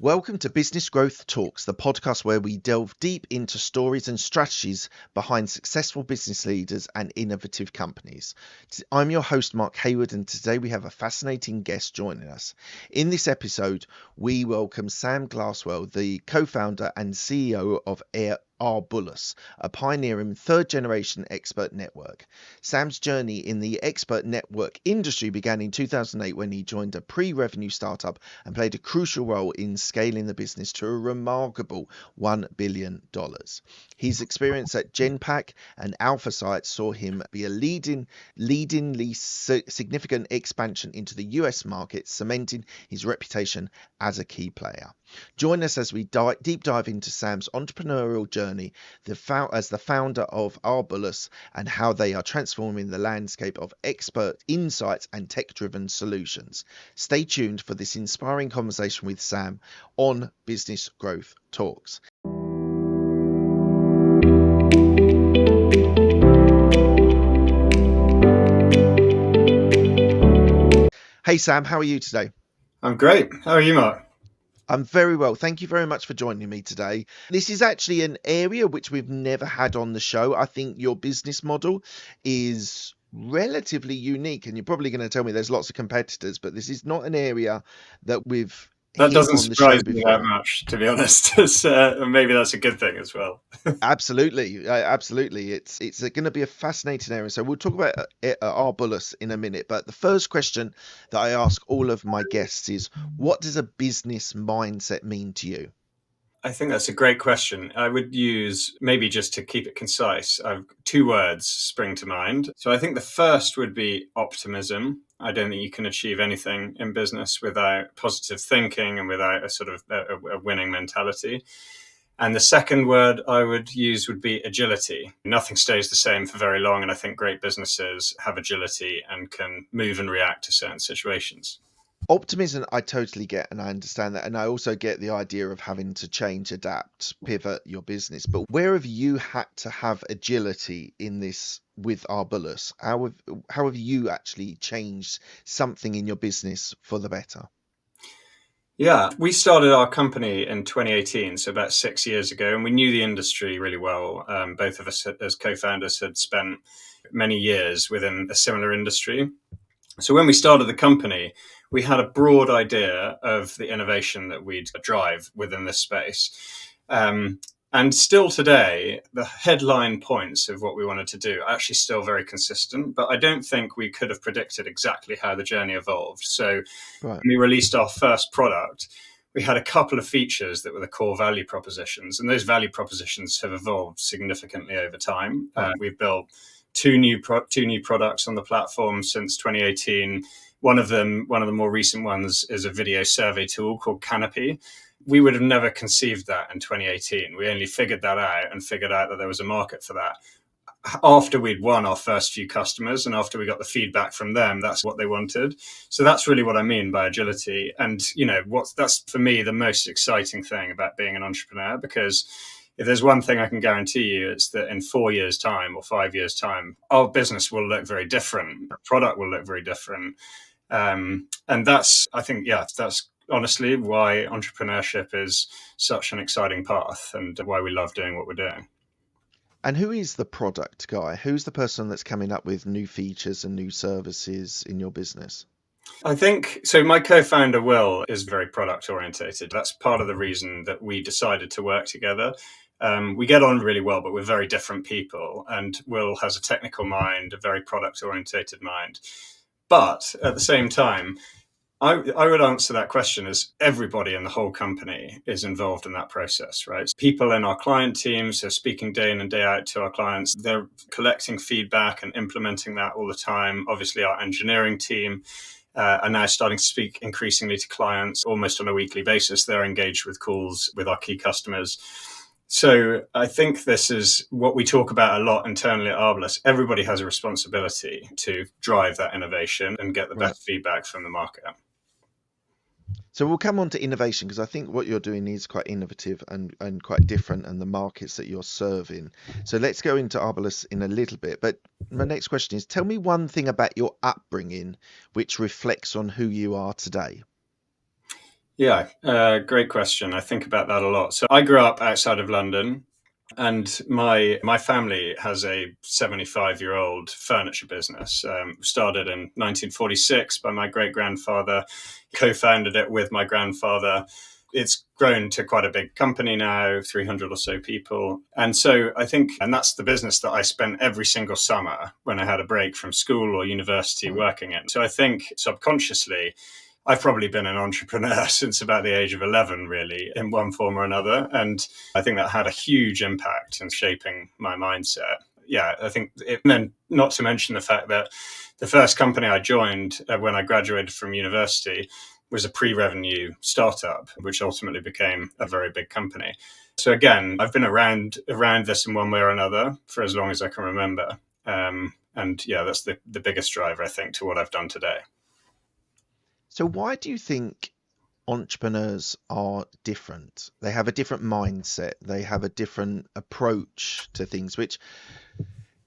Welcome to Business Growth Talks, the podcast where we delve deep into stories and strategies behind successful business leaders and innovative companies. I'm your host, Mark Hayward, and today we have a fascinating guest joining us. In this episode, we welcome Sam Glasswell, the co-founder and CEO of Arbolus, a pioneering third-generation expert network. Sam's journey in the expert network industry began in 2008 when he joined a pre-revenue startup and played a crucial role in scaling the business to a remarkable $1 billion. His experience at Genpact and AlphaSite saw him be a leadingly significant expansion into the US market, cementing his reputation as a key player. Join us as we deep dive into Sam's entrepreneurial journey as the founder of Arbolus and how they are transforming the landscape of expert insights and tech-driven solutions. Stay tuned for this inspiring conversation with Sam on Business Growth Talks. Hey Sam, how are you today? I'm great. How are you, Mark? I'm very well. Thank you very much for joining me today. This is actually an area which we've never had on the show. I think your business model is relatively unique, and you're probably going to tell me there's lots of competitors, but this is not an area that we've That hit doesn't on the show surprise me that before. much, to be honest. Maybe that's a good thing as well. Absolutely. It's going to be a fascinating area. So we'll talk about Arbolus in a minute. But the first question that I ask all of my guests is, what does a business mindset mean to you? I think that's a great question. I would use, maybe just to keep it concise, two words spring to mind. So I think the first would be optimism. I don't think you can achieve anything in business without positive thinking and without a sort of a winning mentality. And the second word I would use would be agility. Nothing stays the same for very long. And I think great businesses have agility and can move and react to certain situations. Optimism, I totally get, and I understand that. And I also get the idea of having to change, adapt, pivot your business. But where have you had to have agility in this with Arbolus? How have you actually changed something in your business for the better? Yeah, we started our company in 2018, so about 6 years ago, and we knew the industry really well. Both of us as co-founders had spent many years within a similar industry. So when we started the company, we had a broad idea of the innovation that we'd drive within this space. And still today, the headline points of what we wanted to do are actually still very consistent, but I don't think we could have predicted exactly how the journey evolved. So when we released our first product, we had a couple of features that were the core value propositions, and those value propositions have evolved significantly over time. We've built two new products on the platform since 2018. One of the more recent ones is a video survey tool called Canopy. We would have never conceived that in 2018. We only figured that out and figured out that there was a market for that after we'd won our first few customers and after we got the feedback from them. That's what they wanted. So that's really what I mean by agility. And, that's for me the most exciting thing about being an entrepreneur, because if there's one thing I can guarantee you, it's that in 4 years' time or 5 years' time, our business will look very different. The product will look very different. And that's honestly why entrepreneurship is such an exciting path and why we love doing what we're doing. And who is the product guy? Who's the person that's coming up with new features and new services in your business? I think so. My co-founder, Will, is very product orientated. That's part of the reason that we decided to work together. We get on really well, but we're very different people. And Will has a technical mind, a very product orientated mind. But at the same time, I would answer that question as everybody in the whole company is involved in that process, right? People in our client teams are speaking day in and day out to our clients. They're collecting feedback and implementing that all the time. Obviously, our engineering team are now starting to speak increasingly to clients almost on a weekly basis. They're engaged with calls with our key customers. So I think this is what we talk about a lot internally at Arbolus. Everybody has a responsibility to drive that innovation and get the best feedback from the market. So we'll come on to innovation, because I think what you're doing is quite innovative and quite different, and the markets that you're serving. So let's go into Arbolus in a little bit. But my next question is, tell me one thing about your upbringing which reflects on who you are today. Yeah, great question. I think about that a lot. So I grew up outside of London, and my family has a 75-year-old furniture business. Started in 1946 by my great grandfather, co-founded it with my grandfather. It's grown to quite a big company now, 300 or so people. And so I think, and that's the business that I spent every single summer when I had a break from school or university working in. So I think subconsciously, I've probably been an entrepreneur since about the age of 11, really, in one form or another. And I think that had a huge impact in shaping my mindset. Yeah, I think, and then not to mention the fact that the first company I joined when I graduated from university was a pre-revenue startup, which ultimately became a very big company. So again, I've been around this in one way or another for as long as I can remember. And yeah, that's the biggest driver, I think, to what I've done today. So why do you think entrepreneurs are different? They have a different mindset. They have a different approach to things, which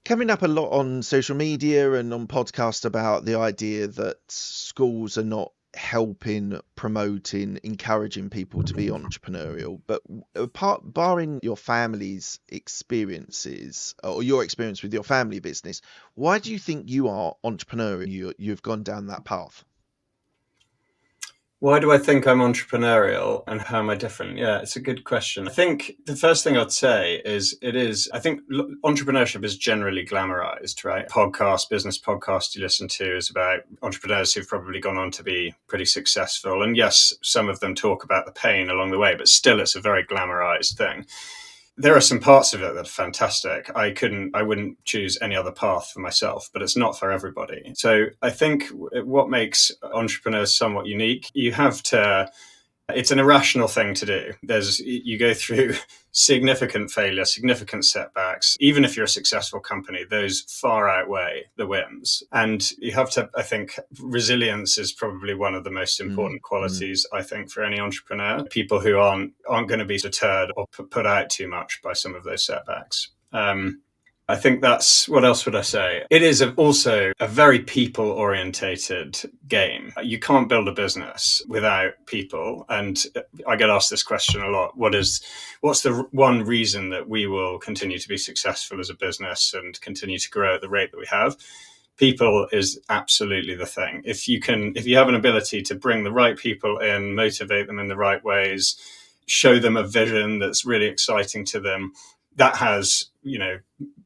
coming up a lot on social media and on podcasts about the idea that schools are not helping, promoting, encouraging people to be entrepreneurial. But barring your family's experiences or your experience with your family business, why do you think you are entrepreneurial? You've gone down that path. Why do I think I'm entrepreneurial and how am I different? Yeah, it's a good question. I think the first thing I'd say is I think entrepreneurship is generally glamorized, right? Business podcast you listen to is about entrepreneurs who've probably gone on to be pretty successful. And yes, some of them talk about the pain along the way, but still it's a very glamorized thing. There are some parts of it that are fantastic. I wouldn't choose any other path for myself, but it's not for everybody. So I think what makes entrepreneurs somewhat unique, it's an irrational thing to do. You go through significant failure, significant setbacks. Even if you're a successful company, those far outweigh the wins. And you have to, I think, resilience is probably one of the most important qualities, I think, for any entrepreneur. People who aren't going to be deterred or put out too much by some of those setbacks. I think what else would I say? It is also a very people orientated game. You can't build a business without people. And I get asked this question a lot. What's the one reason that we will continue to be successful as a business and continue to grow at the rate that we have? People is absolutely the thing. If you have an ability to bring the right people in, motivate them in the right ways, show them a vision that's really exciting to them, that has,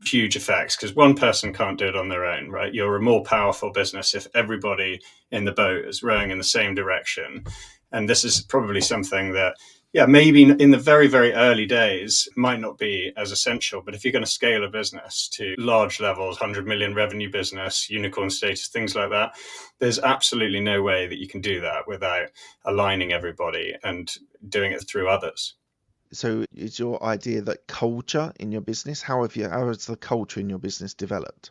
huge effects, because one person can't do it on their own, right? You're a more powerful business if everybody in the boat is rowing in the same direction. And this is probably something that, maybe in the very, very early days might not be as essential. But if you're going to scale a business to large levels, 100 million revenue business, unicorn status, things like that, there's absolutely no way that you can do that without aligning everybody and doing it through others. So is your idea that culture in your business, how has the culture in your business developed?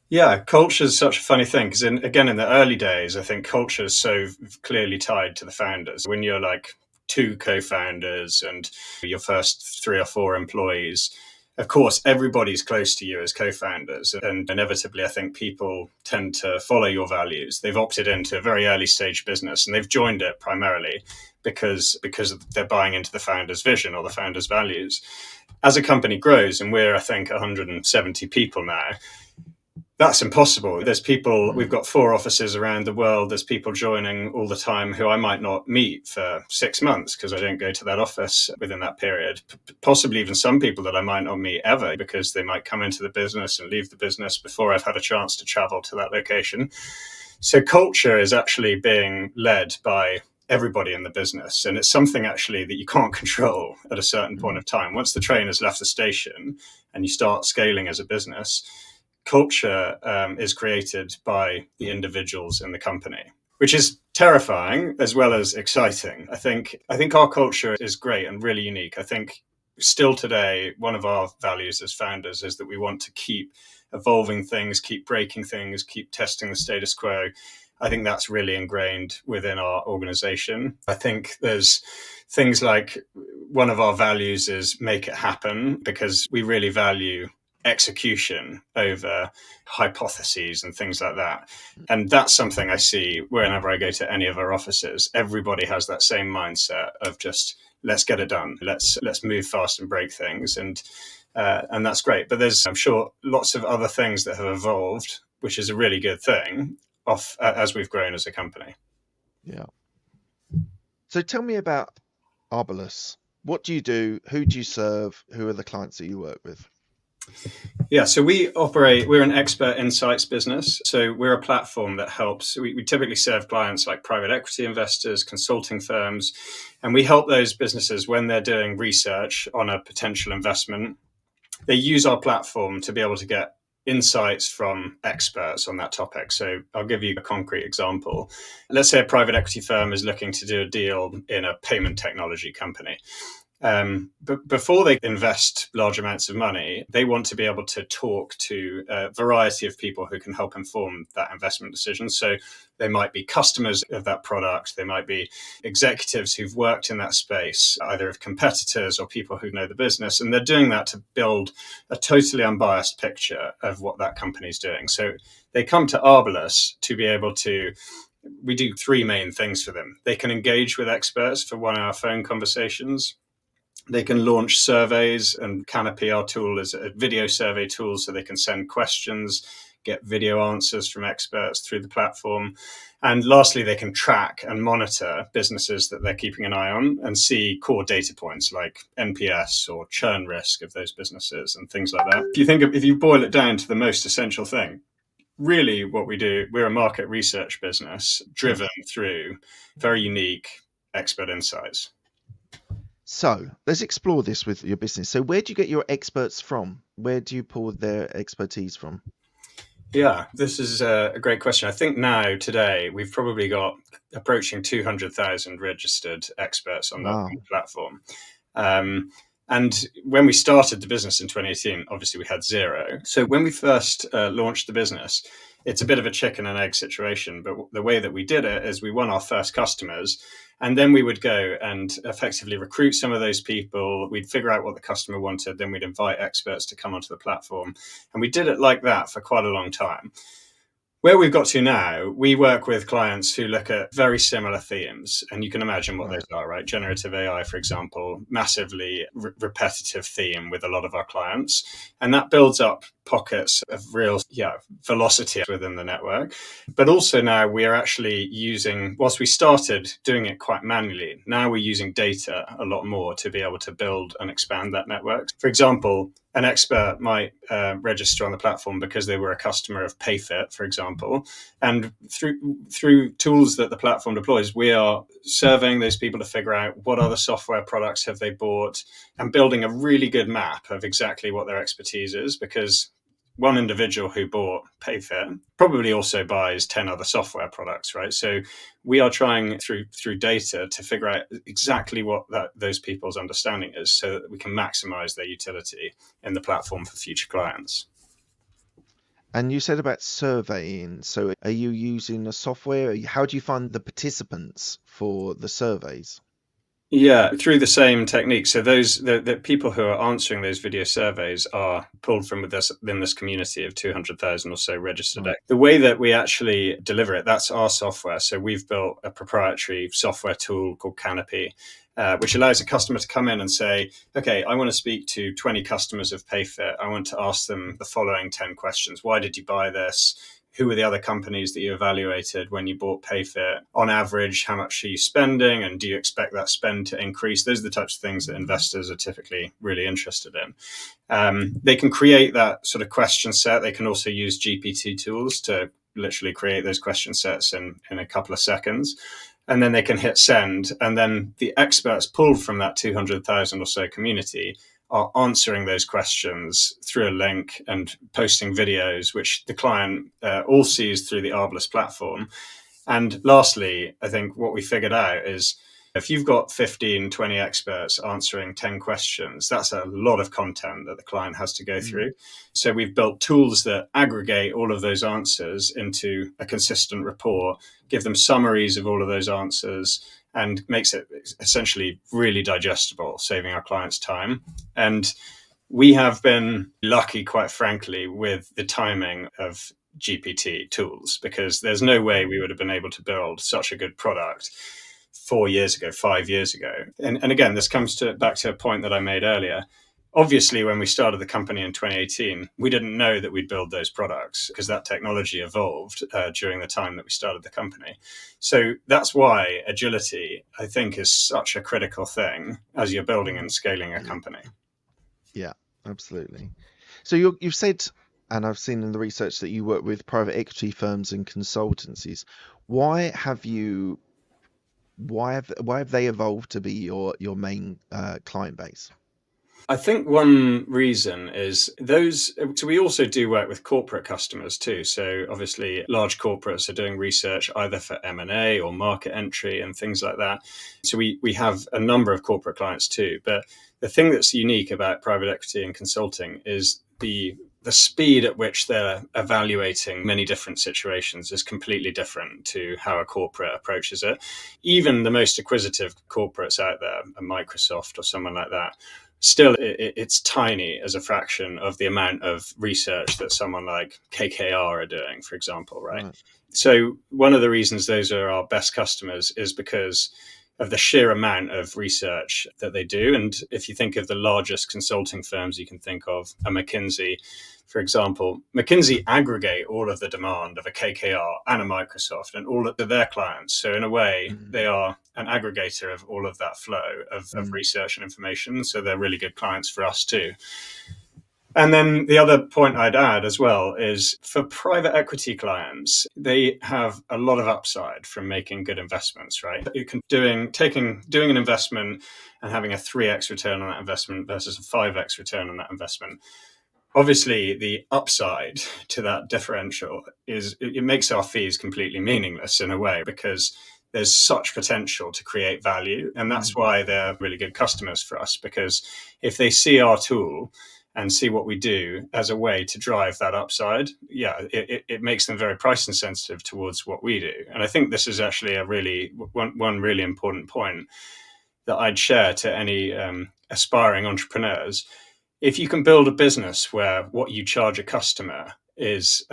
Yeah, culture is such a funny thing because in the early days, I think culture is so clearly tied to the founders. When you're like two co-founders and your first 3 or 4 employees, of course, everybody's close to you as co-founders. And inevitably, I think people tend to follow your values. They've opted into a very early stage business and they've joined it primarily because they're buying into the founder's vision or the founder's values. As a company grows, and we're, I think, 170 people now, that's impossible. There's people, we've got 4 offices around the world. There's people joining all the time who I might not meet for 6 months because I don't go to that office within that period. Possibly even some people that I might not meet ever because they might come into the business and leave the business before I've had a chance to travel to that location. So culture is actually being led by everybody in the business. And it's something actually that you can't control at a certain point of time. Once the train has left the station and you start scaling as a business, culture is created by the individuals in the company, which is terrifying as well as exciting. I think our culture is great and really unique. I think still today, one of our values as founders is that we want to keep evolving things, keep breaking things, keep testing the status quo. I think that's really ingrained within our organization. I think there's things like one of our values is make it happen, because we really value execution over hypotheses and things like that. And that's something I see whenever I go to any of our offices. Everybody has that same mindset of just, let's get it done. Let's move fast and break things. And that's great. But there's, I'm sure, lots of other things that have evolved, which is a really good thing as we've grown as a company. Yeah. So tell me about Arbolus. What do you do? Who do you serve? Who are the clients that you work with? Yeah, so we're an expert insights business. So we're a platform that helps, we typically serve clients like private equity investors, consulting firms, and we help those businesses when they're doing research on a potential investment. They use our platform to be able to get insights from experts on that topic. So I'll give you a concrete example. Let's say a private equity firm is looking to do a deal in a payment technology company. But before they invest large amounts of money, they want to be able to talk to a variety of people who can help inform that investment decision. So they might be customers of that product. They might be executives who've worked in that space, either of competitors or people who know the business. And they're doing that to build a totally unbiased picture of what that company's doing. So they come to Arbolus to be able to, we do three main things for them. They can engage with experts for 1 hour phone conversations. They can launch surveys, and Canopy, our tool, is a video survey tool, so they can send questions, get video answers from experts through the platform. And lastly, they can track and monitor businesses that they're keeping an eye on and see core data points like NPS or churn risk of those businesses and things like that. If you boil it down to the most essential thing, really what we do, we're a market research business driven through very unique expert insights. So let's explore this with your business. So where do you get your experts from? Where do you pull their expertise from? Yeah, this is a great question. I think now, today, we've probably got approaching 200,000 registered experts on the platform. And when we started the business in 2018, obviously we had zero. So when we first launched the business, it's a bit of a chicken and egg situation. But the way that we did it is we won our first customers, and then we would go and effectively recruit some of those people. We'd figure out what the customer wanted. Then we'd invite experts to come onto the platform. And we did it like that for quite a long time. Where we've got to now, we work with clients who look at very similar themes, and you can imagine what those are, right? Generative AI, for example, massively repetitive theme with a lot of our clients, and that builds up pockets of real velocity within the network. But also now we are actually using, whilst we started doing it quite manually, now we're using data a lot more to be able to build and expand that network. For example, an expert might register on the platform because they were a customer of PayFit, for example. And through tools that the platform deploys, we are surveying those people to figure out what other software products have they bought and building a really good map of exactly what their expertise is, because one individual who bought PayFit probably also buys 10 other software products, right? So we are trying through data to figure out exactly what those people's understanding is, so that we can maximize their utility in the platform for future clients. And you said about surveying. So are you using a software? How do you find the participants for the surveys? Yeah, through the same technique. So the people who are answering those video surveys are pulled from within this community of 200,000 or so registered. Right. The way that we actually deliver it, that's our software. So we've built a proprietary software tool called Canopy, which allows a customer to come in and say, okay, I want to speak to 20 customers of PayFit. I want to ask them the following 10 questions. Why did you buy this? Who were the other companies that you evaluated when you bought PayFit? On average, how much are you spending? And do you expect that spend to increase? Those are the types of things that investors are typically really interested in. They can create that sort of question set. They can also use GPT tools to literally create those question sets in a couple of seconds. And then they can hit send. And then the experts pulled from that 200,000 or so community are answering those questions through a link and posting videos, which the client all sees through the Arbolus platform. And lastly, I think what we figured out is if you've got 15, 20 experts answering 10 questions, that's a lot of content that the client has to go through. So we've built tools that aggregate all of those answers into a consistent report, give them summaries of all of those answers, and makes it essentially really digestible, saving our clients time. And We have been lucky, quite frankly, with the timing of GPT tools, because there's no way we would have been able to build such a good product 4 years ago, 5 years ago. And again, this comes back to a point that I made earlier. Obviously, when we started the company in 2018, we didn't know that we'd build those products, because that technology evolved during the time that we started the company. So that's why agility, I think, is such a critical thing as you're building and scaling a company. Yeah, absolutely. So you've said, and I've seen in the research, that you work with private equity firms and consultancies. Why have they evolved to be your main client base? I think one reason is those. So we also do work with corporate customers too. So obviously, large corporates are doing research either for M&A or market entry and things like that. So we have a number of corporate clients too. But the thing that's unique about private equity and consulting is the speed at which they're evaluating many different situations is completely different to how a corporate approaches it. Even the most acquisitive corporates out there, a Microsoft or someone like that, still it's tiny as a fraction of the amount of research that someone like KKR are doing, for example, right? So one of the reasons those are our best customers is because of the sheer amount of research that they do. And if you think of the largest consulting firms you can think of, a McKinsey, for example, McKinsey aggregate all of the demand of a KKR and a Microsoft and all of their clients. So in a way, they are an aggregator of all of that flow of research and information. So they're really good clients for us too. And then the other point I'd add as well is for private equity clients, they have a lot of upside from making good investments, right? You can doing an investment and having a 3x return on that investment versus a 5x return on that investment. Obviously, the upside to that differential is it makes our fees completely meaningless in a way, because there's such potential to create value. And that's why they're really good customers for us, because if they see our tool and see what we do as a way to drive that upside, it makes them very price insensitive towards what we do. And I think this is actually one really important point that I'd share to any aspiring entrepreneurs. If you can build a business where what you charge a customer is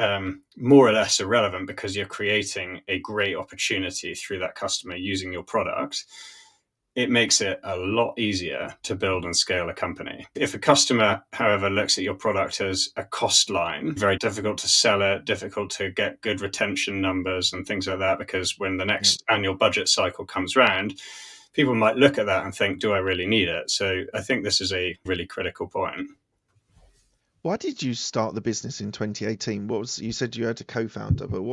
more or less irrelevant because you're creating a great opportunity through that customer using your product, it makes it a lot easier to build and scale a company. If a customer, however, looks at your product as a cost line, very difficult to sell it, difficult to get good retention numbers and things like that, because when the next annual budget cycle comes around, people might look at that and think, do I really need it? So I think this is a really critical point. Why did you start the business in 2018? You said you had a co-founder, but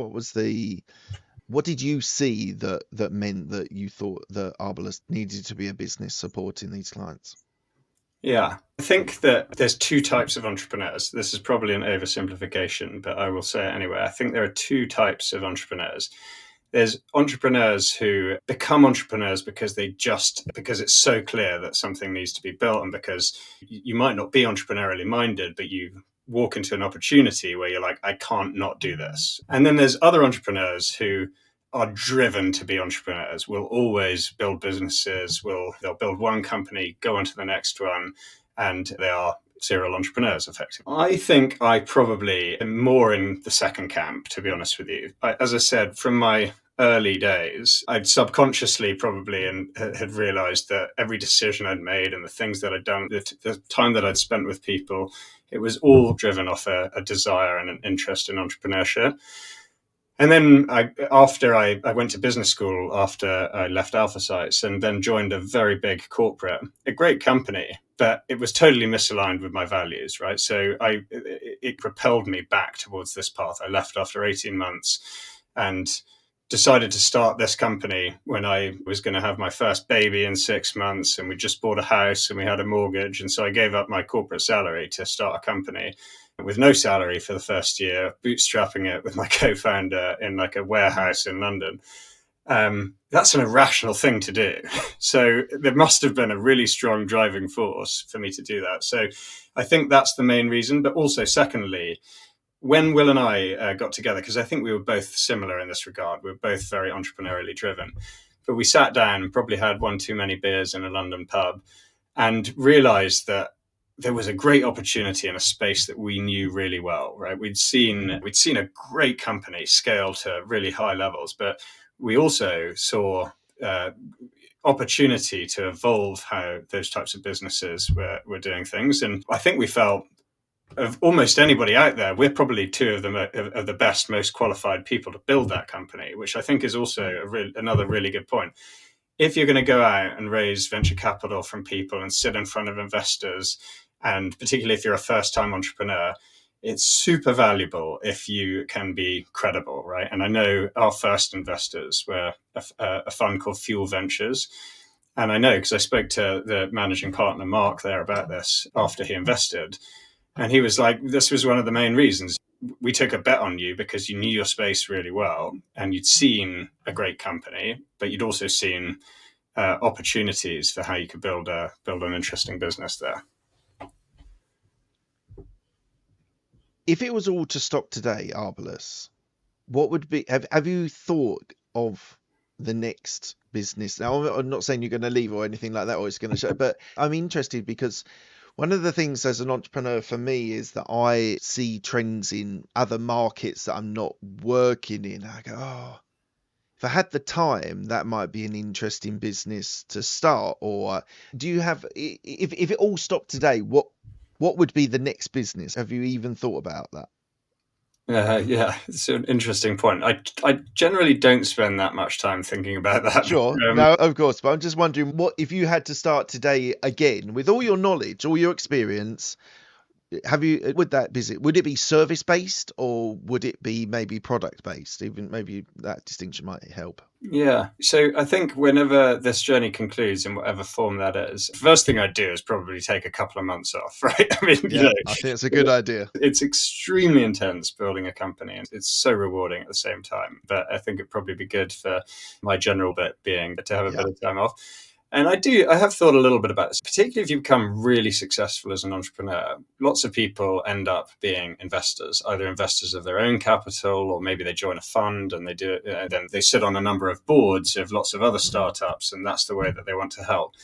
what did you see that meant that you thought that Arbolus needed to be a business supporting these clients? Yeah, I think that there's two types of entrepreneurs. This is probably an oversimplification, but I will say it anyway. I think there are two types of entrepreneurs. There's entrepreneurs who become entrepreneurs because it's so clear that something needs to be built, and because you might not be entrepreneurially minded, but you walk into an opportunity where you're like, I can't not do this. And then there's other entrepreneurs who are driven to be entrepreneurs, will always build businesses, they'll build one company, go on to the next one, and they are serial entrepreneurs, effectively. I think I probably am more in the second camp, to be honest with you. As I said, from my early days, I'd subconsciously probably had realized that every decision I'd made and the things that I'd done, the time that I'd spent with people, it was all driven off a desire and an interest in entrepreneurship. And then after I went to business school after I left Alpha Sites, and then joined a very big corporate, a great company, but it was totally misaligned with my values, right? So it propelled me back towards this path. I left after 18 months and decided to start this company when I was going to have my first baby in 6 months, and we just bought a house and we had a mortgage. And so I gave up my corporate salary to start a company with no salary for the first year, bootstrapping it with my co-founder in like a warehouse in London. That's an irrational thing to do. So there must have been a really strong driving force for me to do that. So I think that's the main reason. But also, secondly, when Will and I got together, because I think we were both similar in this regard, we were both very entrepreneurially driven. But we sat down, probably had one too many beers in a London pub, and realized that there was a great opportunity in a space that we knew really well, right? We'd seen a great company scale to really high levels, but we also saw opportunity to evolve how those types of businesses were doing things. And I think we felt, of almost anybody out there, we're probably two of the best, most qualified people to build that company, which I think is also another really good point. If you're going to go out and raise venture capital from people and sit in front of investors, and particularly if you're a first-time entrepreneur, it's super valuable if you can be credible, right? And I know our first investors were a fund called Fuel Ventures. And I know because I spoke to the managing partner, Mark, there about this after he invested. And he was like, this was one of the main reasons. We took a bet on you because you knew your space really well and you'd seen a great company, but you'd also seen opportunities for how you could build an interesting business there. If it was all to stop today, Arbolus, what would be? Have you thought of the next business? Now, I'm not saying you're going to leave or anything like that, or it's going to show, but I'm interested because one of the things as an entrepreneur for me is that I see trends in other markets that I'm not working in. I go, oh, if I had the time, that might be an interesting business to start. Or do you have, if it all stopped today, what would be the next business? Have you even thought about that? Yeah, it's an interesting point. I generally don't spend that much time thinking about that. Sure, no, of course, but I'm just wondering, what if you had to start today again with all your knowledge, all your experience? Would it be service based or would it be maybe product based? Even maybe that distinction might help. Yeah. So I think whenever this journey concludes in whatever form that is, the first thing I'd do is probably take a couple of months off, right? I mean, yeah, I think it's a good idea. It's extremely intense building a company and it's so rewarding at the same time. But I think it'd probably be good for my general bit being to have a bit of time off. And I have thought a little bit about this, particularly if you become really successful as an entrepreneur. Lots of people end up being investors, either investors of their own capital, or maybe they join a fund and they do it. And then they sit on a number of boards of lots of other startups, and that's the way that they want to help.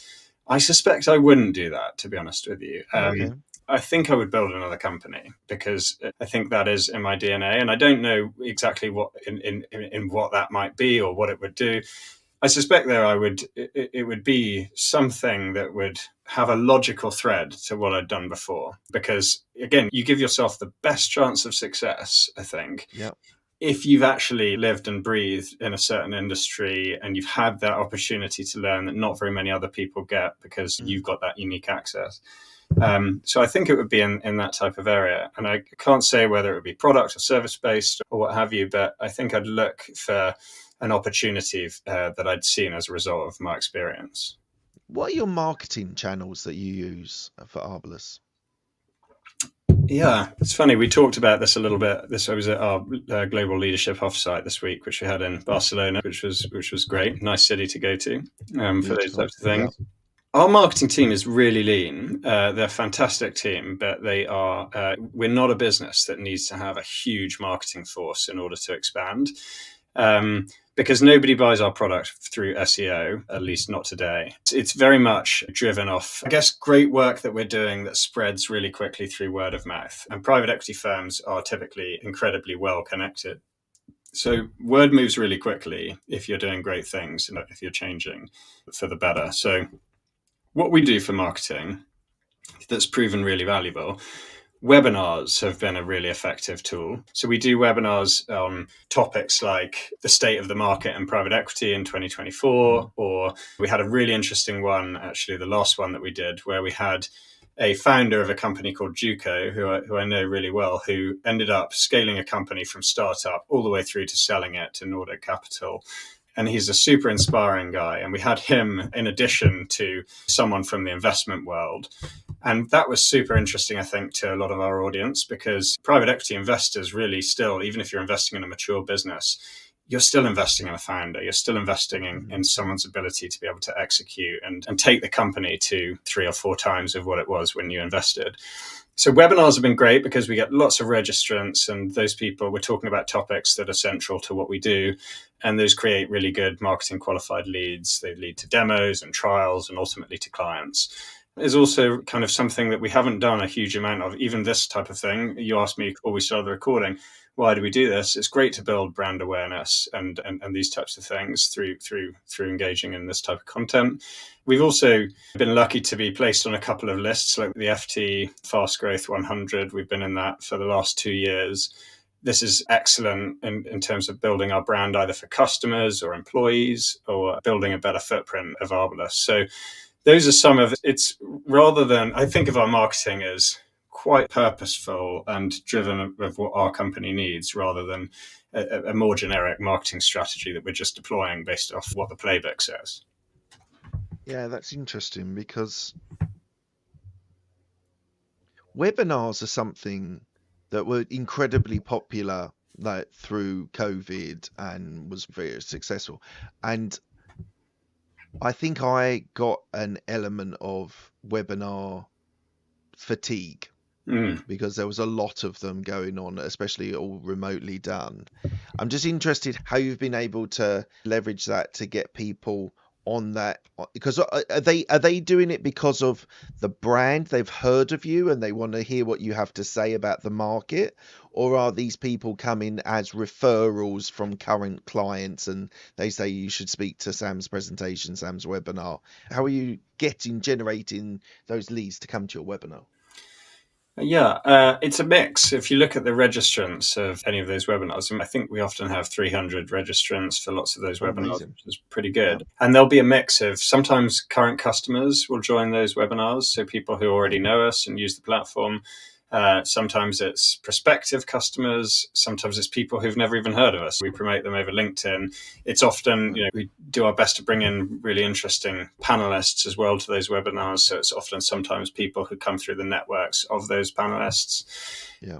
I suspect I wouldn't do that, to be honest with you. Okay. I think I would build another company because I think that is in my DNA, and I don't know exactly what in what that might be or what it would do. I suspect it would be something that would have a logical thread to what I'd done before. Because again, you give yourself the best chance of success, I think, if you've actually lived and breathed in a certain industry and you've had that opportunity to learn that not very many other people get because you've got that unique access. So I think it would be in that type of area. And I can't say whether it would be product or service based or what have you, but I think I'd look for an opportunity that I'd seen as a result of my experience. What are your marketing channels that you use for Arbolus? Yeah, it's funny. We talked about this a little bit. I was at our global leadership offsite this week, which we had in Barcelona, which was great. Nice city to go to for those types of things. Yeah. Our marketing team is really lean. They're a fantastic team, but we're not a business that needs to have a huge marketing force in order to expand. Because nobody buys our product through SEO, at least not today. It's very much driven off, I guess, great work that we're doing that spreads really quickly through word of mouth. And private equity firms are typically incredibly well connected. So word moves really quickly if you're doing great things and if you're changing for the better. So what we do for marketing that's proven really valuable, webinars have been a really effective tool. So we do webinars on topics like the state of the market and private equity in 2024, or we had a really interesting one, actually the last one that we did, where we had a founder of a company called Juco, who I know really well, who ended up scaling a company from startup all the way through to selling it to Nordic Capital. And he's a super inspiring guy. And we had him in addition to someone from the investment world. And that was super interesting, I think, to a lot of our audience, because private equity investors really still, even if you're investing in a mature business, you're still investing in a founder. You're still investing in someone's ability to be able to execute and take the company to 3 or 4 times of what it was when you invested. So webinars have been great because we get lots of registrants, and those people, we're talking about topics that are central to what we do. And those create really good marketing qualified leads. They lead to demos and trials and ultimately to clients. is also kind of something that we haven't done a huge amount of. Even this type of thing, you asked me before we started the recording, why do we do this? It's great to build brand awareness and these types of things through engaging in this type of content. We've also been lucky to be placed on a couple of lists like the FT Fast Growth 100. We've been in that for the last 2 years. This is excellent in terms of building our brand either for customers or employees or building a better footprint of Arbolus. So those are some of it's rather than I think of our marketing as quite purposeful and driven of what our company needs rather than a more generic marketing strategy that we're just deploying based off what the playbook says. Yeah, that's interesting because webinars are something that were incredibly popular like through COVID and was very successful. And I think I got an element of webinar fatigue because there was a lot of them going on, especially all remotely done. I'm just interested how you've been able to leverage that to get people on that, because are they doing it because of the brand, they've heard of you and they want to hear what you have to say about the market, or are these people coming as referrals from current clients and they say you should speak to Sam's presentation, Sam's webinar? How are you generating those leads to come to your webinar? Yeah, it's a mix. If you look at the registrants of any of those webinars, I think we often have 300 registrants for lots of those webinars, Amazing. which is pretty good. Yeah. And there'll be a mix of sometimes current customers will join those webinars, so people who already know us and use the platform. Sometimes it's prospective customers. Sometimes it's people who've never even heard of us. We promote them over LinkedIn. It's often, we do our best to bring in really interesting panelists as well to those webinars. So it's often sometimes people who come through the networks of those panelists. Yeah.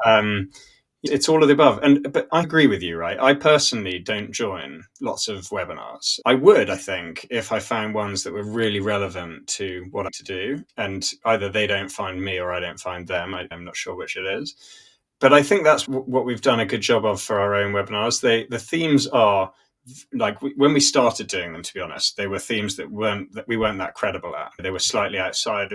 It's all of the above. But I agree with you, right? I personally don't join lots of webinars. I would, I think, if I found ones that were really relevant to what I like to do. And either they don't find me or I don't find them. I'm not sure which it is. But I think that's what we've done a good job of for our own webinars. The themes are, like when we started doing them, to be honest, they were themes that we weren't that credible at. They were slightly outside.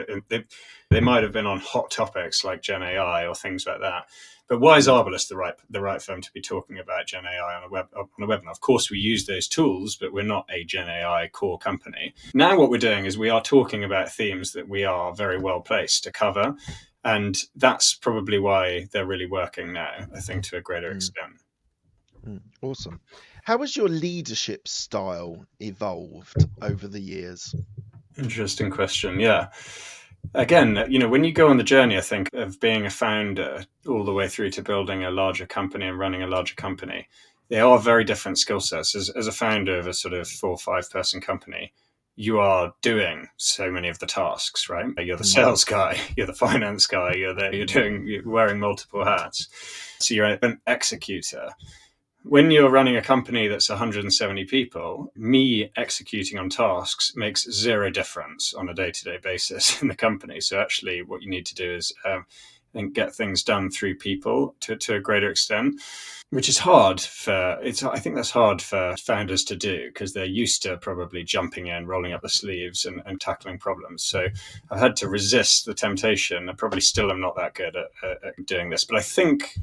They might have been on hot topics like Gen AI or things like that. But why is Arbolus the right firm to be talking about Gen AI on a webinar? Of course, we use those tools, but we're not a Gen AI core company. Now what we're doing is we are talking about themes that we are very well placed to cover. And that's probably why they're really working now, I think, to a greater extent. Awesome. How has your leadership style evolved over the years? Interesting question. Yeah. Again, when you go on the journey, I think, of being a founder all the way through to building a larger company and running a larger company, they are very different skill sets. As a founder of a sort of 4 or 5 person company, you are doing so many of the tasks, right? You're the sales guy, you're the finance guy, you're wearing multiple hats. So you're an executor. When you're running a company that's 170 people, me executing on tasks makes zero difference on a day-to-day basis in the company. So actually what you need to do is get things done through people to a greater extent, which is hard I think that's hard for founders to do because they're used to probably jumping in, rolling up the sleeves and tackling problems. So I've had to resist the temptation. I probably still am not that good at doing this, but I think,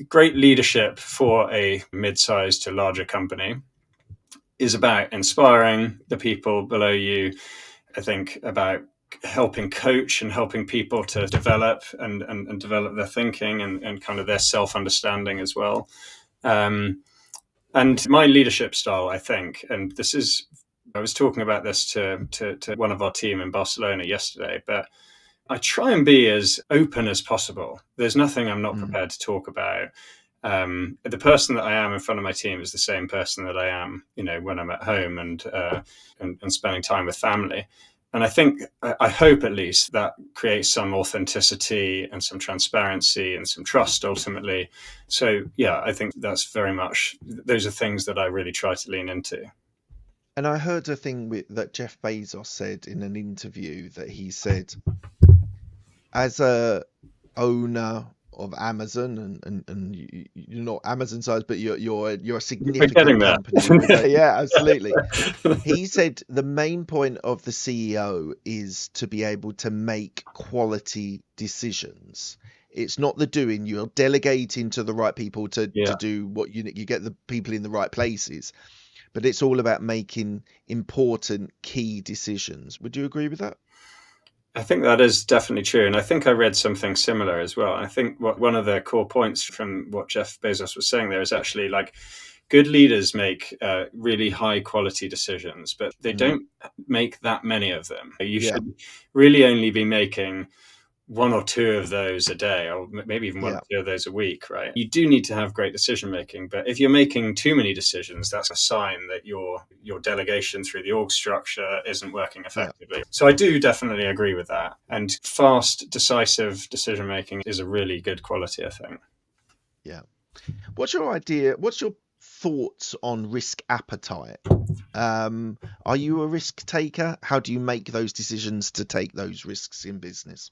great leadership for a mid-sized to larger company is about inspiring the people below you. I think about helping coach and helping people to develop and develop their thinking and kind of their self-understanding as well. And my leadership style, I think, and I was talking about this to one of our team in Barcelona yesterday, but I try and be as open as possible. There's nothing I'm not prepared to talk about. The person that I am in front of my team is the same person that I am, when I'm at home and spending time with family. And I think, I hope at least, that creates some authenticity and some transparency and some trust ultimately. So yeah, I think that's very much, those are things that I really try to lean into. And I heard a thing that Jeff Bezos said in an interview, that he said, as a owner of Amazon, and you're not Amazon size, but you're a We're getting significant there. company with yeah, absolutely. He said the main point of the CEO is to be able to make quality decisions. It's not the doing. You're delegating to the right people to Yeah. do what you get the people in the right places, but it's all about making important key decisions. Would you agree with that? I think that is definitely true. And I think I read something similar as well. I think one of the core points from what Jeff Bezos was saying there is actually like good leaders make really high quality decisions, but they don't make that many of them. You Yeah, should really only be making one or two of those a day, or maybe even one or yeah, two of those a week, right? You do need to have great decision making, but if you're making too many decisions, that's a sign that your delegation through the org structure isn't working yeah, effectively. So I do definitely agree with that. And fast, decisive decision making is a really good quality, I think. yeah. What's your idea? What's your thoughts on risk appetite? Are you a risk taker? How do you make those decisions to take those risks in business?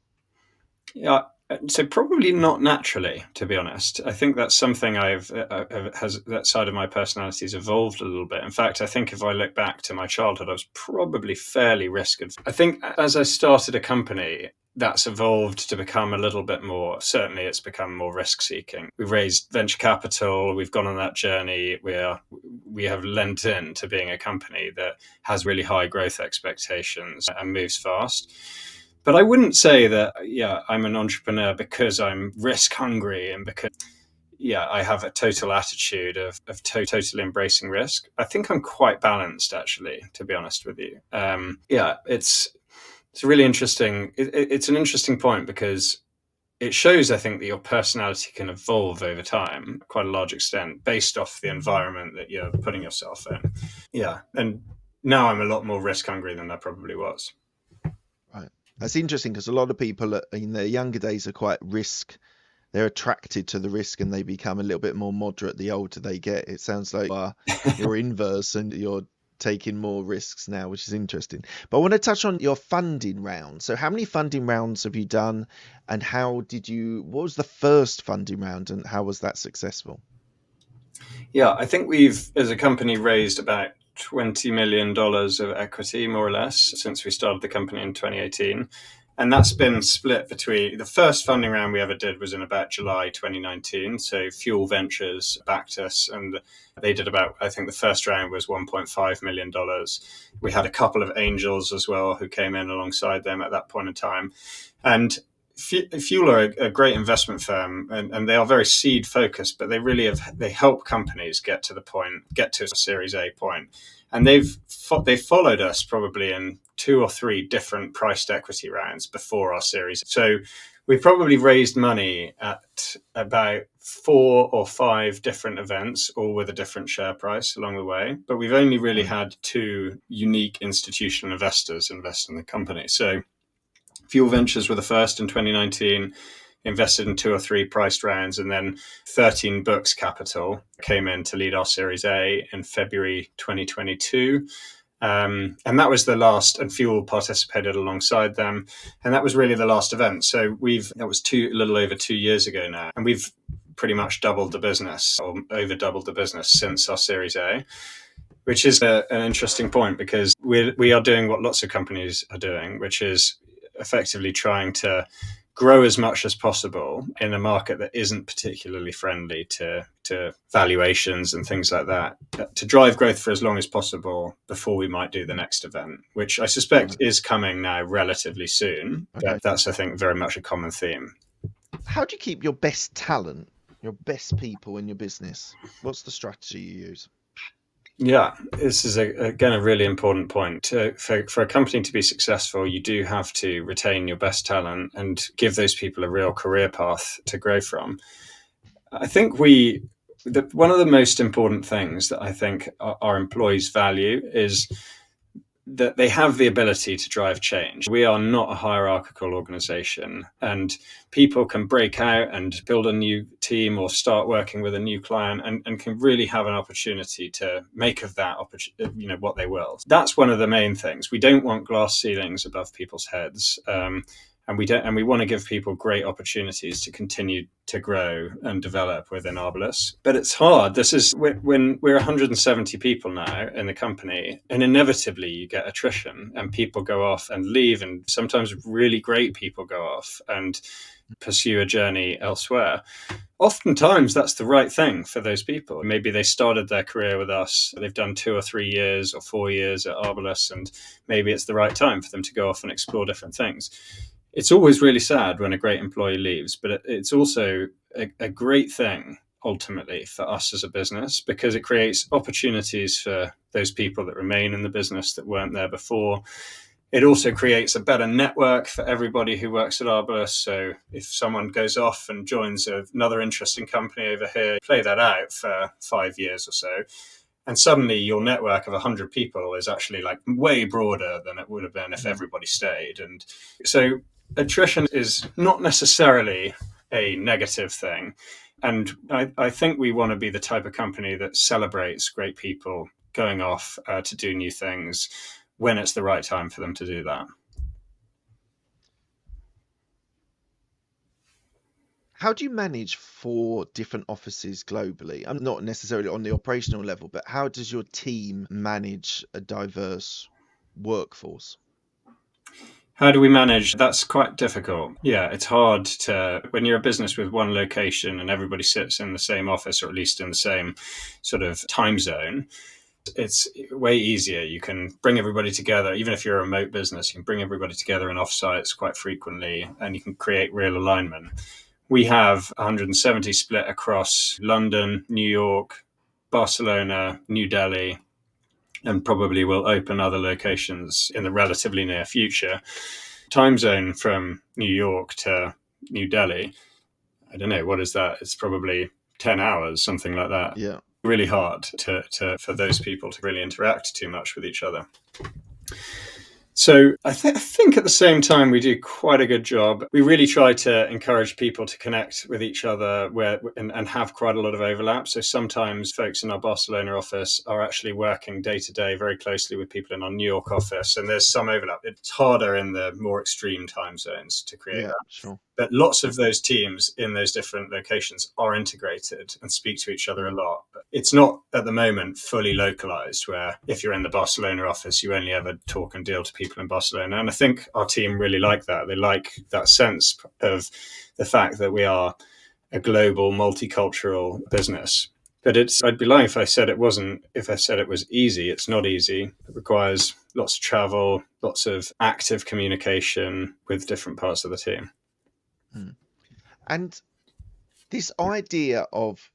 Yeah, so probably not naturally, to be honest. I think that's something has that side of my personality has evolved a little bit. In fact, I think if I look back to my childhood, I was probably fairly risk adverse. I think as I started a company, that's evolved to become a little bit more. Certainly, it's become more risk seeking. We've raised venture capital. We've gone on that journey. We have lent in to being a company that has really high growth expectations and moves fast. But I wouldn't say that, yeah, I'm an entrepreneur because I'm risk hungry and because, yeah, I have a total attitude of totally embracing risk. I think I'm quite balanced, actually, to be honest with you. Yeah, it's really interesting. It's an interesting point because it shows, I think, that your personality can evolve over time, quite a large extent, based off the environment that you're putting yourself in. Yeah, and now I'm a lot more risk hungry than I probably was. Right. That's interesting because a lot of people in their younger days are quite risk. They're attracted to the risk and they become a little bit more moderate the older they get. It sounds like you're inverse and you're taking more risks now, which is interesting. But I want to touch on your funding round. So how many funding rounds have you done, and what was the first funding round and how was that successful? Yeah, I think we've, as a company, raised about $20 million of equity, more or less, since we started the company in 2018. And that's been split between the first funding round we ever did was in about July 2019. So Fuel Ventures backed us and they did about, I think the first round was $1.5 million. We had a couple of angels as well who came in alongside them at that point in time. And Fuel are a great investment firm, and they are very seed focused, but they help companies get to a Series A point, and they've followed us probably in two or three different priced equity rounds before our series. So we've probably raised money at about 4 or 5 different events, all with a different share price along the way. But we've only really had 2 unique institutional investors invest in the company. So Fuel Ventures were the first in 2019, invested in 2 or 3 priced rounds, and then 13 Books Capital came in to lead our Series A in February 2022. And that was the last, and Fuel participated alongside them. And that was really the last event. So that was a little over 2 years ago now. And we've pretty much doubled the business, or over doubled the business since our Series A, which is an interesting point because we are doing what lots of companies are doing, which is effectively trying to grow as much as possible in a market that isn't particularly friendly to valuations and things like that, to drive growth for as long as possible before we might do the next event, which I suspect is coming now relatively soon. Okay. But that's, I think, very much a common theme. How do you keep your best talent, your best people in your business? What's the strategy you use? Yeah, this is again a really important point. For a company to be successful, you do have to retain your best talent and give those people a real career path to grow from. I think one of the most important things that I think our employees value is that they have the ability to drive change. We are not a hierarchical organization, and people can break out and build a new team or start working with a new client and can really have an opportunity to make of that what they will. That's one of the main things. We don't want glass ceilings above people's heads. And we want to give people great opportunities to continue to grow and develop within Arbolus. But it's hard. When we're 170 people now in the company, and inevitably you get attrition and people go off and leave, and sometimes really great people go off and pursue a journey elsewhere. Oftentimes that's the right thing for those people. Maybe they started their career with us, they've done 2 or 3 years or 4 years at Arbolus, and maybe it's the right time for them to go off and explore different things. It's always really sad when a great employee leaves, but it's also a great thing ultimately for us as a business, because it creates opportunities for those people that remain in the business that weren't there before. It also creates a better network for everybody who works at Arbolus. So if someone goes off and joins another interesting company over here, play that out for 5 years or so, and suddenly your network of 100 people is actually like way broader than it would have been if everybody stayed. And so attrition is not necessarily a negative thing. And I think we want to be the type of company that celebrates great people going off to do new things when it's the right time for them to do that. How do you manage 4 different offices globally? I'm not necessarily on the operational level, but how does your team manage a diverse workforce? How do we manage? That's quite difficult. Yeah, it's hard when you're a business with one location and everybody sits in the same office, or at least in the same sort of time zone. It's way easier. You can bring everybody together. Even if you're a remote business, you can bring everybody together in offsites quite frequently, and you can create real alignment. We have 170 split across London, New York, Barcelona, New Delhi, and probably will open other locations in the relatively near future. Time zone from New York to New Delhi, I don't know, what is that? It's probably 10 hours, something like that. Yeah. Really hard for those people to really interact too much with each other. So I think at the same time we do quite a good job. We really try to encourage people to connect with each other and have quite a lot of overlap. So sometimes folks in our Barcelona office are actually working day to day very closely with people in our New York office, and there's some overlap. It's harder in the more extreme time zones to create that. Sure. But lots of those teams in those different locations are integrated and speak to each other a lot. But it's not at the moment fully localized, where if you're in the Barcelona office, you only ever talk and deal to people in Barcelona. And I think our team really like that. They like that sense of the fact that we are a global, multicultural business. But I'd be lying if I said it wasn't. If I said it was easy, it's not easy. It requires lots of travel, lots of active communication with different parts of the team. And this idea of,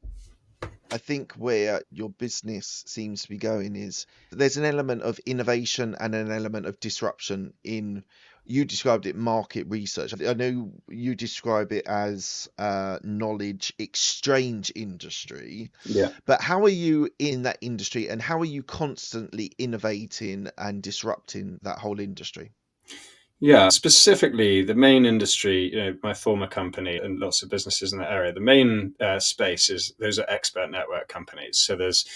I think where your business seems to be going is there's an element of innovation and an element of disruption in, you described it, market research. I know you describe it as knowledge exchange industry. Yeah. But how are you in that industry, and how are you constantly innovating and disrupting that whole industry? Yeah, specifically the main industry, my former company and lots of businesses in that area, the main space is those are expert network companies. So there's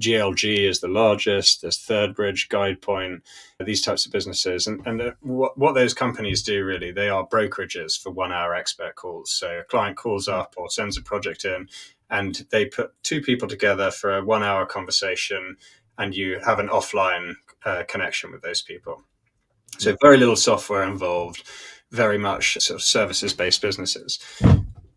GLG is the largest, there's ThirdBridge, GuidePoint, these types of businesses. And what those companies do really, they are brokerages for 1 hour expert calls. So a client calls up or sends a project in, and they put 2 people together for a 1 hour conversation, and you have an offline connection with those people. So very little software involved, very much sort of services-based businesses.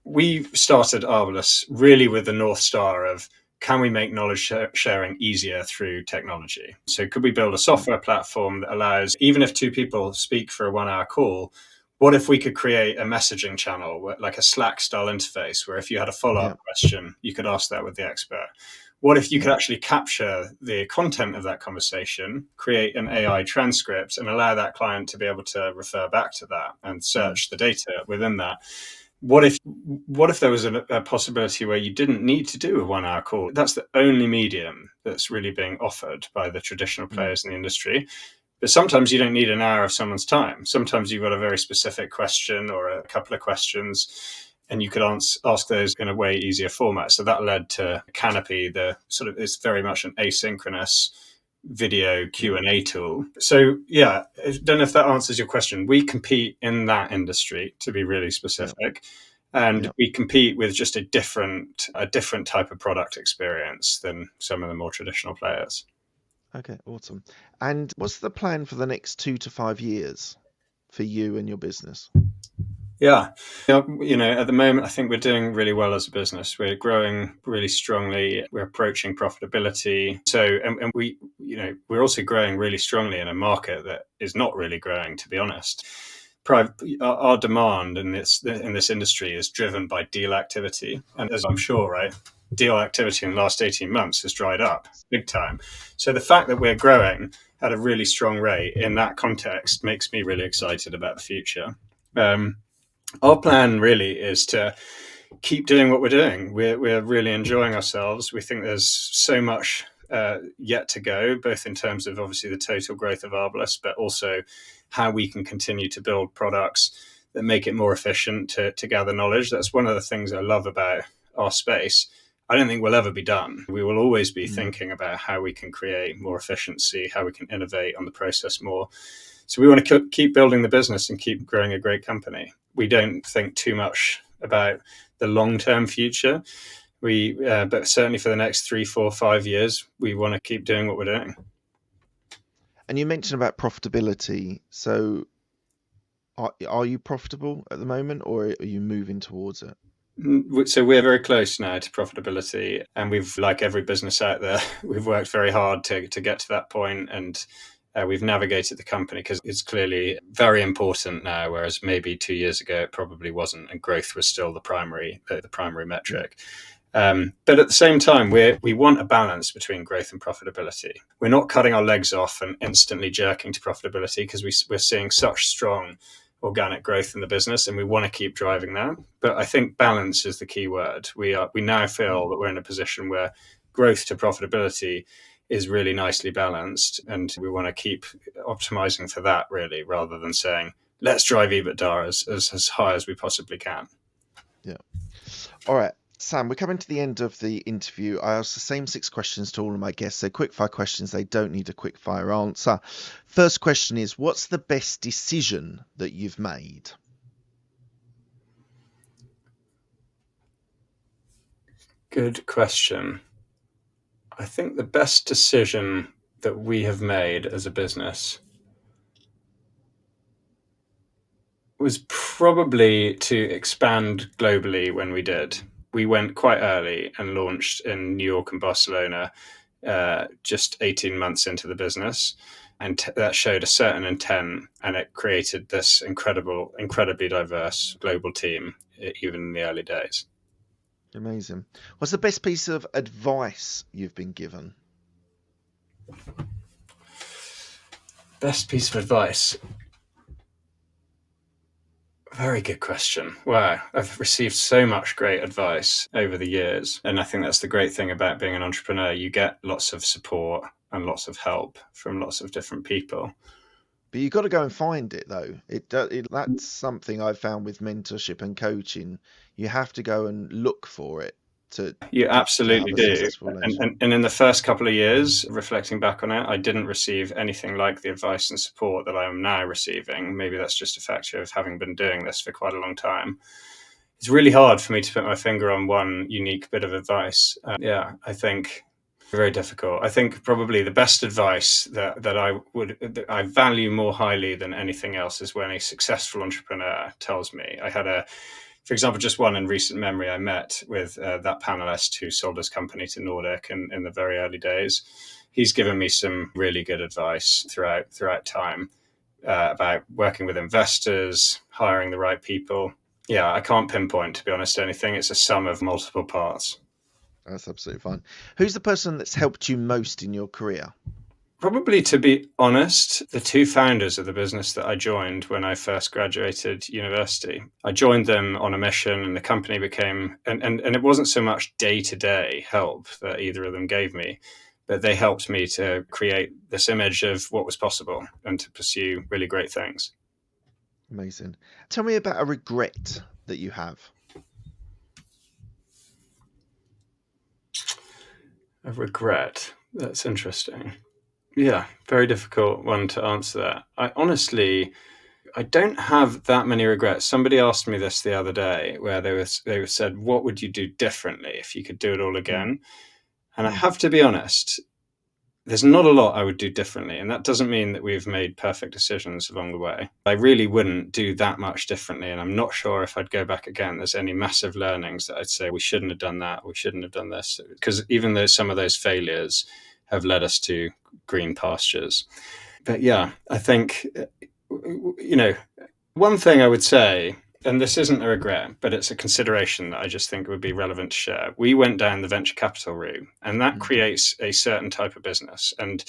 We started Arbolus really with the North Star of, can we make knowledge sharing easier through technology? So could we build a software platform that allows, even if 2 people speak for a 1 hour call, what if we could create a messaging channel, like a Slack style interface, where if you had a follow-up question, you could ask that with the expert? What if you could actually capture the content of that conversation, create an AI transcript, and allow that client to be able to refer back to that and search the data within that? What if there was a possibility where you didn't need to do a 1 hour call? That's the only medium that's really being offered by the traditional players in the industry. But sometimes you don't need an hour of someone's time. Sometimes you've got a very specific question or a couple of questions, and you could ask those in a way easier format. So that led to Canopy, it's very much an asynchronous video Q&A tool. So yeah, I don't know if that answers your question. We compete in that industry, to be really specific. And we compete with just a different type of product experience than some of the more traditional players. Okay, awesome. And what's the plan for the next 2 to 5 years for you and your business? Yeah. At the moment, I think we're doing really well as a business. We're growing really strongly. We're approaching profitability. So, and we're also growing really strongly in a market that is not really growing, to be honest. Our demand in this industry is driven by deal activity. And as I'm sure, right, deal activity in the last 18 months has dried up big time. So the fact that we're growing at a really strong rate in that context makes me really excited about the future. Our plan really is to keep doing what we're doing. We're really enjoying ourselves. We think there's so much yet to go, both in terms of obviously the total growth of Arbolus, but also how we can continue to build products that make it more efficient to gather knowledge. That's one of the things I love about our space. I don't think we'll ever be done. We will always be thinking about how we can create more efficiency, how we can innovate on the process more. So we want to keep building the business and keep growing a great company. We don't think too much about the long-term future. But certainly for the next 3, 4, 5 years, we want to keep doing what we're doing. And you mentioned about profitability. So are you profitable at the moment, or are you moving towards it? So we're very close now to profitability, and we've, like every business out there, we've worked very hard to get to that point, and we've navigated the company because it's clearly very important now, whereas maybe 2 years ago it probably wasn't, and growth was still the primary metric. But at the same time, we want a balance between growth and profitability. We're not cutting our legs off and instantly jerking to profitability because we're seeing such strong organic growth in the business, and we want to keep driving that. But I think balance is the key word. We now feel that we're in a position where growth to profitability is really nicely balanced, and we want to keep optimizing for that, really, rather than saying let's drive EBITDA as high as we possibly can. Yeah. All right, Sam, we're coming to the end of the interview. I ask the same 6 questions to all of my guests. They're quick-fire questions. They don't need a quick-fire answer. First question is, what's the best decision that you've made? Good question. I think the best decision that we have made as a business was probably to expand globally when we did. We went quite early and launched in New York and Barcelona just 18 months into the business. And that showed a certain intent, and it created this incredibly diverse global team, even in the early days. Amazing. What's the best piece of advice you've been given? Best piece of advice? Very good question. Wow. I've received so much great advice over the years. And I think that's the great thing about being an entrepreneur. You get lots of support and lots of help from lots of different people. But you've got to go and find it, though. That's something I've found with mentorship and coaching. You have to go and look for it. You absolutely do. And in the first couple of years, reflecting back on it, I didn't receive anything like the advice and support that I am now receiving. Maybe that's just a factor of having been doing this for quite a long time. It's really hard for me to put my finger on one unique bit of advice. I think very difficult. I think probably the best advice that I value more highly than anything else is when a successful entrepreneur tells me. I had for example, just one in recent memory. I met with that panelist who sold his company to Nordic in the very early days. He's given me some really good advice throughout time about working with investors, hiring the right people. Yeah, I can't pinpoint, to be honest, anything. It's a sum of multiple parts. That's absolutely fine. Who's the person that's helped you most in your career? Probably, to be honest, the 2 founders of the business that I joined when I first graduated university. I joined them on a mission, and the company became, and it wasn't so much day-to-day help that either of them gave me, but they helped me to create this image of what was possible and to pursue really great things. Amazing. Tell me about a regret that you have. A regret? That's interesting. Yeah, very difficult one to answer that. I don't have that many regrets. Somebody asked me this the other day, where they said, "What would you do differently if you could do it all Mm, again?" And I mm, have to be honest, there's not a lot I would do differently, and that doesn't mean that we've made perfect decisions along the way. I really wouldn't do that much differently, and I'm not sure if I'd go back again. There's any massive learnings that I'd say we shouldn't have done that, we shouldn't have done this, because even though some of those failures have led us to green pastures. But yeah, I think, one thing I would say, and this isn't a regret, but it's a consideration that I just think would be relevant to share. We went down the venture capital route, and that mm, creates a certain type of business. And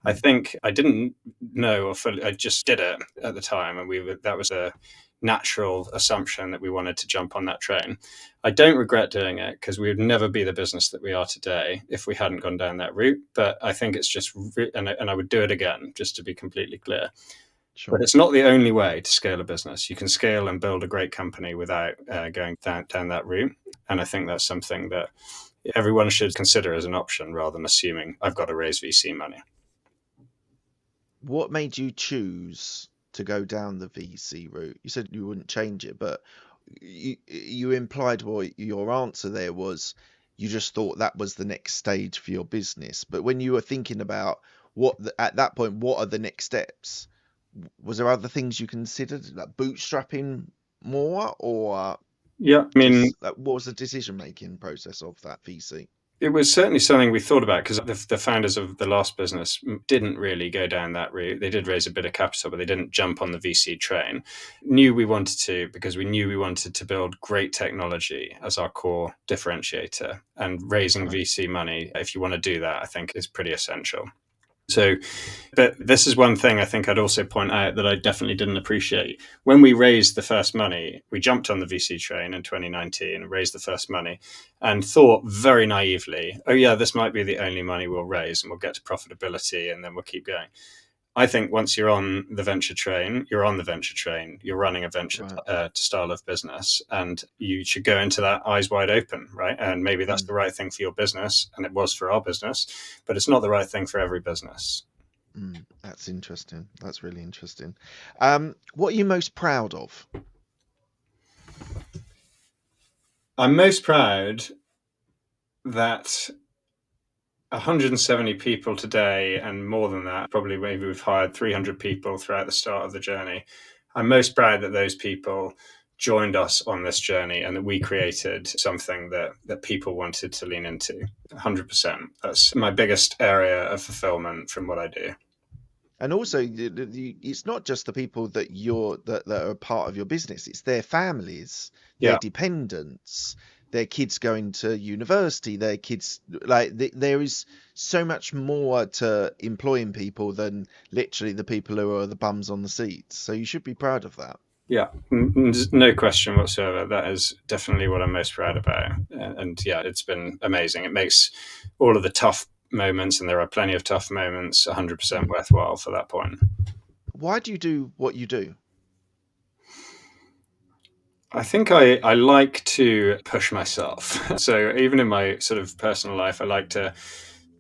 I mm. think I didn't know, or fully, I just did it at the time, and that was a natural assumption that we wanted to jump on that train. I don't regret doing it, because we would never be the business that we are today if we hadn't gone down that route. But I think it's just, and I would do it again, just to be completely clear. But Sure. it's not the only way to scale a business. You can scale and build a great company without going down that route. And I think that's something that everyone should consider as an option, rather than assuming I've got to raise VC money. What made you choose to go down the VC route? You said you wouldn't change it, but you implied, well, your answer there was you just thought that was the next stage for your business. But when you were thinking about at that point, what are the next steps? Was there other things you considered, like bootstrapping more, or Yeah, I mean, just like, what was the decision making process of that VC? it was certainly something we thought about, because the founders of the last business didn't really go down that route. They did raise a bit of capital, but they didn't jump on the VC train. Knew we wanted to, because we knew we wanted to build great technology as our core differentiator. And raising Right. VC money, if you want to do that, I think is pretty essential. So, but this is one thing I think I'd also point out that I definitely didn't appreciate. When we raised the first money, we jumped on the VC train in 2019, raised the first money, and thought very naively, oh, yeah, this might be the only money we'll raise, and we'll get to profitability, and then we'll keep going. I think once you're on the venture train, you're on the venture train. You're running a venture Right. style of business, and you should go into that eyes wide open, right? And maybe that's Mm, the right thing for your business, and it was for our business, but it's not the right thing for every business. that's interesting. That's really interesting. What are you most proud of? I'm most proud that 170 people today, and more than that, probably maybe we've hired 300 people throughout the start of the journey. I'm most proud that those people joined us on this journey, and that we created something that people wanted to lean into. 100%. That's my biggest area of fulfillment from what I do. And also, it's not just the people that are part of your business; it's their families, their Yeah. dependents, their kids going to university, their kids. Like there is so much more to employing people than literally the people who are the bums on the seats. So you should be proud of that. Yeah, no question whatsoever. That is definitely what I'm most proud about. And yeah, it's been amazing. It makes all of the tough moments, and there are plenty of tough moments, 100% Mm. worthwhile for that point. Why do you do what you do? I think I like to push myself. So even in my sort of personal life, I like to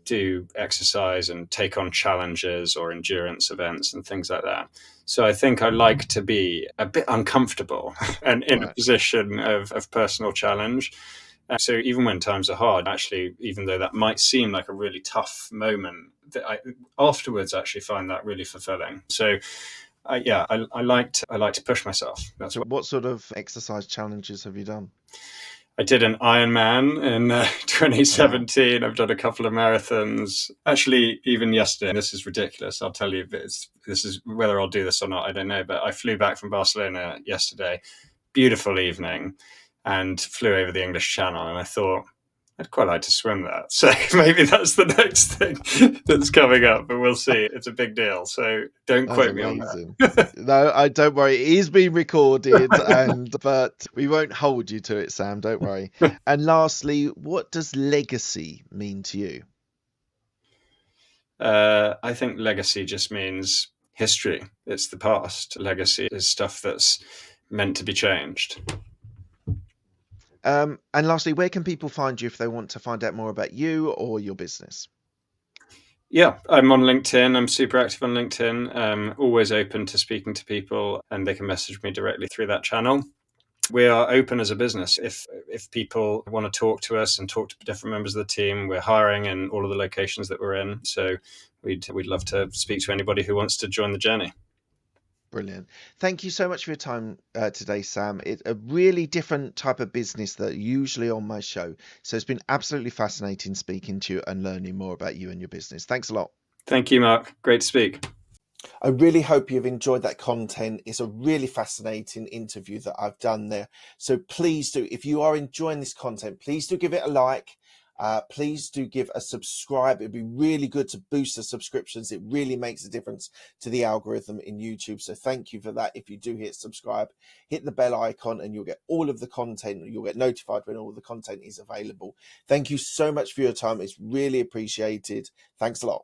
do exercise and take on challenges or endurance events and things like that. So I think I like to be a bit uncomfortable and in a Right. position of personal challenge. So even when times are hard, actually, even though that might seem like a really tough moment, that I afterwards actually find that really fulfilling. So yeah, I like to push myself. That's So what what sort of exercise challenges have you done? I did. An Ironman in Wow. 2017. I've done a couple of marathons. Actually, even yesterday, and this is ridiculous. I'll tell you, this is whether I'll do this or not, I don't know. But I flew back from Barcelona yesterday, beautiful evening, and flew over the English Channel. And I thought, I'd quite like to swim that. So maybe that's the next thing that's coming up, but we'll see. It's a big deal. So don't That's quote me on amazing. that. No, I don't worry. It is being recorded, but we won't hold you to it, Sam. Don't worry. And lastly, what does legacy mean to you? I think legacy just means history. It's the past. Legacy is stuff that's meant to be changed. And lastly, where can people find you if they want to find out more about you or your business? Yeah, I'm on LinkedIn. I'm super active on LinkedIn. Always open to speaking to people, and they can message me directly through that channel. We are open as a business. If people want to talk to us and talk to different members of the team, we're hiring in all of the locations that we're in. So we'd love to speak to anybody who wants to join the journey. Brilliant. Thank you so much for your time today, Sam. It's a really different type of business that usually on my show. So it's been absolutely fascinating speaking to you and learning more about you and your business. Thanks a lot. Thank you, Mark. Great to speak. I really hope you've enjoyed that content. It's a really fascinating interview that I've done there. So please do, if you are enjoying this content, please do give it a like. Please do give a subscribe. It'd be really good to boost the subscriptions. It really makes a difference to the algorithm in YouTube. So thank you for that. If you do hit subscribe, hit the bell icon and you'll get all of the content. You'll get notified when all the content is available. Thank you so much for your time. It's really appreciated. Thanks a lot.